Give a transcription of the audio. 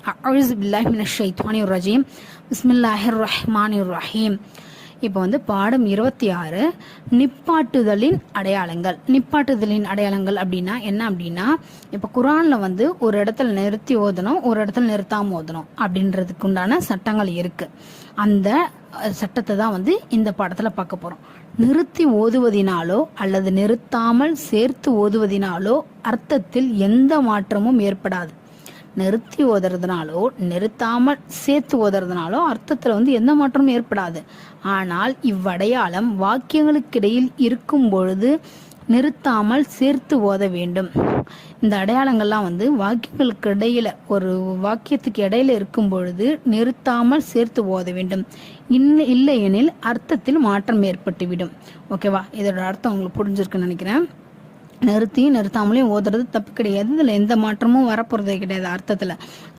அஊஸு பில்லாஹி மினஷ் ஷைத்தானிர் ரஜீம். பிஸ்மில்லாஹிர் ரஹ்மானிர் ரஹீம். இப்போ பாடம் 26 நிப்பாட்டுதலின் அடையாளங்கள். நிப்பாட்டுதலின் அடையாளங்கள் அப்படின்னா என்ன அப்படின்னா, இப்போ குரானில் ஒரு இடத்துல நிறுத்தி ஓதணும், ஒரு இடத்துல நிறுத்தாமல் ஓதணும் அப்படின்றதுக்கு உண்டான சட்டங்கள் இருக்கு. அந்த சட்டத்தை தான் இந்த பாடத்தில் பார்க்க போகிறோம். நிறுத்தி ஓதுவதினாலோ அல்லது நிறுத்தாமல் சேர்த்து ஓதுவதினாலோ அர்த்தத்தில் எந்த மாற்றமும் ஏற்படாது. நிறுத்தி ஓதுறதுனாலோ நிறுத்தாமல் சேர்த்து ஓதுறதுனாலோ அர்த்தத்தில் எந்த மாற்றமும் ஏற்படாது. ஆனால் இவ்வடையாளம் வாக்கியங்களுக்கிடையில் இருக்கும் பொழுது நிறுத்தாமல் சேர்த்து ஓத வேண்டும். இந்த அடையாளங்கள்லாம் வாக்கியங்களுக்கு இடையில, ஒரு வாக்கியத்துக்கு இடையில இருக்கும் பொழுது நிறுத்தாமல் சேர்த்து ஓத வேண்டும். இல்லையெனில் அர்த்தத்தில் மாற்றம் ஏற்பட்டுவிடும். ஓகேவா? இதோட அர்த்தம் உங்களுக்கு புரிஞ்சிருக்குன்னு நினைக்கிறேன். நிறுத்தி நிறுத்தாமலையும் ஓதுறது தப்பு கிடையாது. இதில் எந்த மாற்றமும் வரப்போறதே கிடையாது அர்த்தத்தில்.